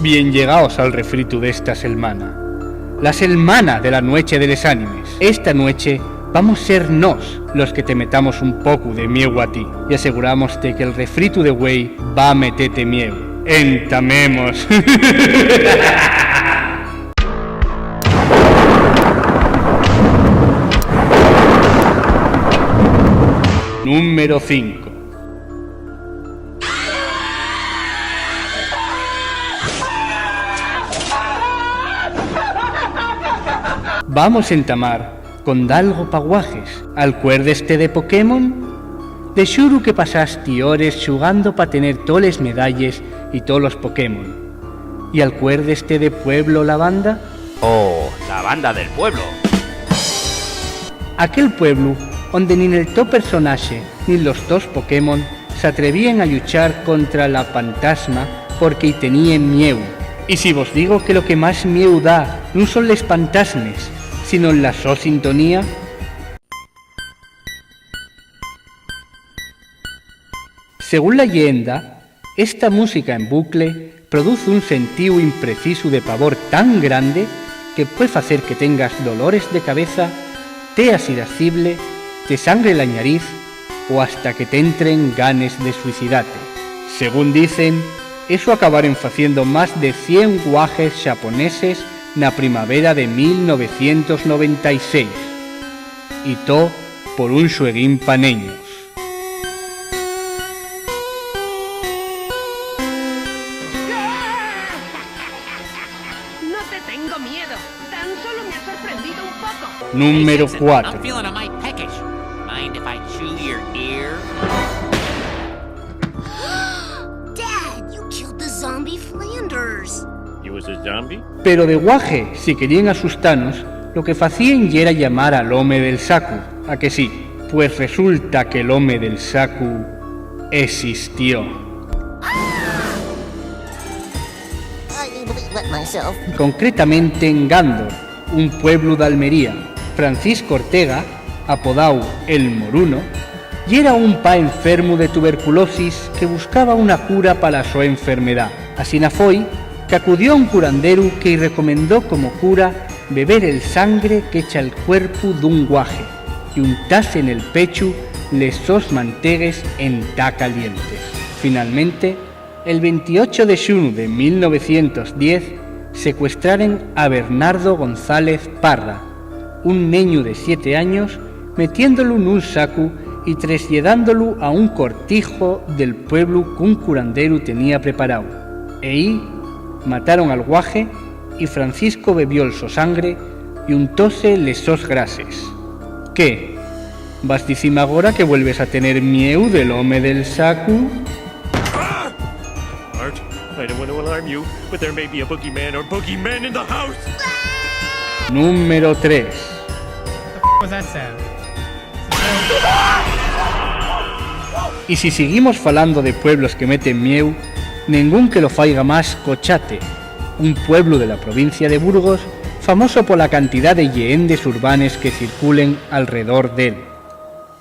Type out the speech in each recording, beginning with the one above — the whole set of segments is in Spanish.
Bien llegaos al refrito de esta selmana, la selmana de la noche de les animes. Esta noche vamos ser nos los que te metamos un poco de mieu a ti y aseguramos que el refrito de güey va a meterte mieu. Entamemos. Número 5. Vamos a entamar con dalgo paguajes. ¿Alcuérdeste de Pokémon? De xuru que pasaste horas xugando pa tener todas les medalles y todos los Pokémon. ¿Y alcuérdeste de Pueblo la Banda? Oh, la banda del pueblo. Aquel pueblo donde ni el to personaje ni los dos Pokémon se atrevían a luchar contra la fantasma porque y tenían mieu. Y si vos digo que lo que más mieu da no son les fantasmes, sino la so sintonía. Según la leyenda, esta música en bucle produce un sentido impreciso de pavor tan grande que puede hacer que tengas dolores de cabeza, teas irascible, te sangre la nariz o hasta que te entren ganes de suicidarte. Según dicen, eso acabaron haciendo más de 100 guajes japoneses na primavera de 1996. Y todo por un xueguín paneños. No te tengo miedo, tan solo me ha sorprendido un poco. Número 4. I'm feeling a mite peckish. Mind if I chew your ear? Dad, you killed the zombie Flanders. You was a zombie? Pero de guaje, si querían asustanos, lo que facían y era llamar al home del sacu, ¿a que sí? Pues resulta que el home del sacu existió. I didn't believe it myself. Concretamente en Gándor, un pueblo de Almería. Francisco Ortega, apodado El Moruno, y era un pa enfermo de tuberculosis que buscaba una cura para su enfermedad. Así na foi que acudió a un curandero que recomendó como cura beber el sangre que echa el cuerpo d'un guaje y untarse en el pecho les sos mantegues en ta calientes. Finalmente, el 28 de xunu de 1910, secuestraron a Bernardo González Parra, un niño de 7 años, metiéndolo en un saco y trasladándolo a un cortijo del pueblo que un curandero tenía preparado. E ahí mataron al guaje y Francisco bebió el so sangre y untóse les sos grases. ¿Qué? ¿Vas dicime agora que vuelves a tener mieu del home del sacu? Art, I don't want to alarm you, but there may be a boogeyman or boogeymen in the house! Número 3. Was that sound? Y si seguimos falando de pueblos que meten mieu, ningún que lo faiga más Cochate, un pueblo de la provincia de Burgos, famoso por la cantidad de lleendes urbanes que circulen alrededor de él.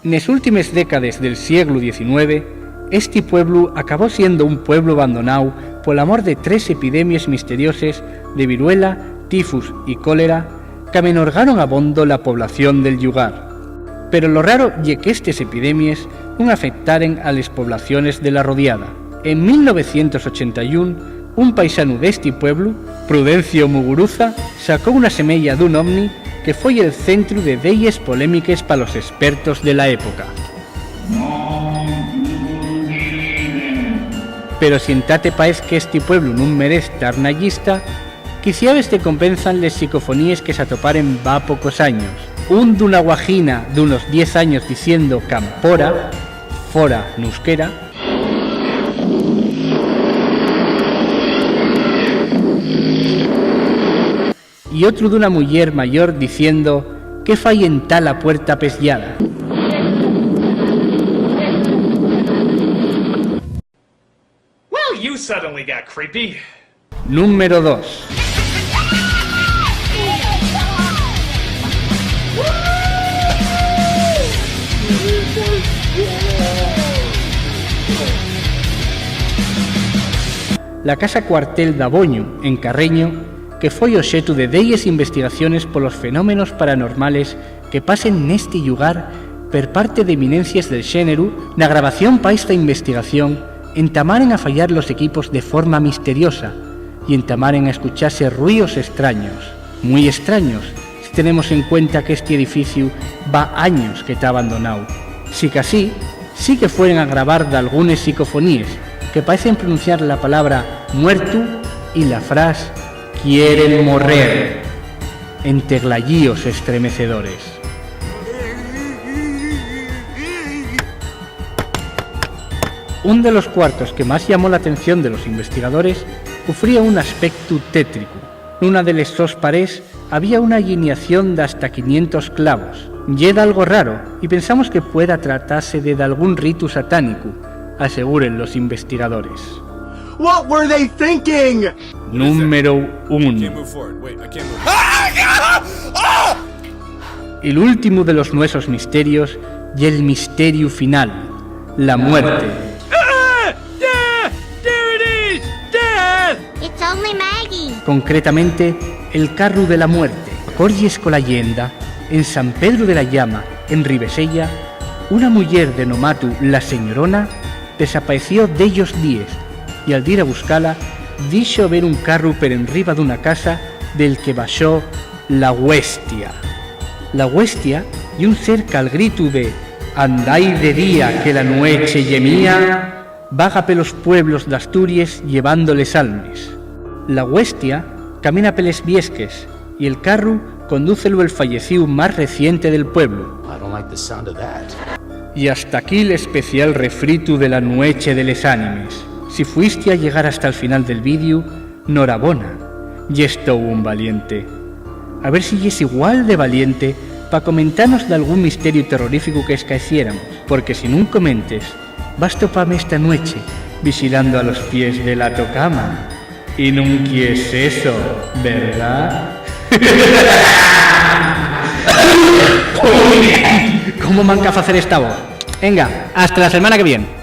En las últimas décadas del siglo XIX, este pueblo acabó siendo un pueblo abandonado por el amor de 3 epidemias misteriosas de viruela, tifus y cólera que amenorgaron abondo la población del lugar. Pero lo raro es que estas epidemias no afectaran a las poblaciones de la rodeada. En 1981, un paisano de este pueblo, Prudencio Muguruza, sacó una semilla de un ovni que fue el centro de delles polémicas para los expertos de la época. Pero si en tate paez que este pueblo no merece estar na lista, quizá te compensan les psicofonías que se atoparen va pocos años. Un d'una guajina de unos 10 años diciendo campora, fora nusquera, y otro de una mujer mayor diciendo que fai en tal la puerta pesllada. Well, you suddenly got creepy. Número 2. la casa cuartel d'Aboño, en Carreño, que foi obxeto de 10 investigaciones polos fenómenos paranormales que pasen neste lugar per parte de eminencias del xénero. Na grabación pa esta investigación entamaren a fallar los equipos de forma misteriosa y entamaren a escucharse ruidos extraños, muy extraños, si tenemos en cuenta que este edificio va años que está abandonado. Si que así, sí que fueren a grabar de algunas psicofonías que parecen pronunciar la palabra muerto y la frase quieren morrer en teglallíos estremecedores. Un de los cuartos que más llamó la atención de los investigadores sufría un aspecto tétrico. En una de las sos parés había una alineación de hasta 500 clavos. Yeda algo raro y pensamos que pueda tratarse de algún rito satánico, aseguren los investigadores. What were they thinking? Número 1. El último de los nuestros misterios y el misterio final, la muerte. It's only Maggie. Concretamente, el carro de la muerte. Corries con la leyenda, en San Pedro de la Llama, en Ribesella, una mujer de nomatu la Señorona desapareció de ellos días y al ir a buscarla, dixo ver un carro per enriba d'una casa del que baixó la huestia. La huestia y un cerca al grito de «Andai de día que la noche gemía», vaga pelos pueblos de Asturias llevándoles almas. La huestia camina peles viesques y el carro condúcelo el fallecido más reciente del pueblo. Y hasta aquí el especial refrito de la noche de les ánimes. Si fuiste a llegar hasta el final del vídeo, norabona, y esto un valiente. A ver si es igual de valiente para comentarnos de algún misterio terrorífico que escaeciéramos, porque si no comentes, vas toparme esta noche vigilando a los pies de la tocama. Y no quieres eso, ¿verdad? ¿Cómo manca hacer esta voz? Venga, hasta la semana que viene.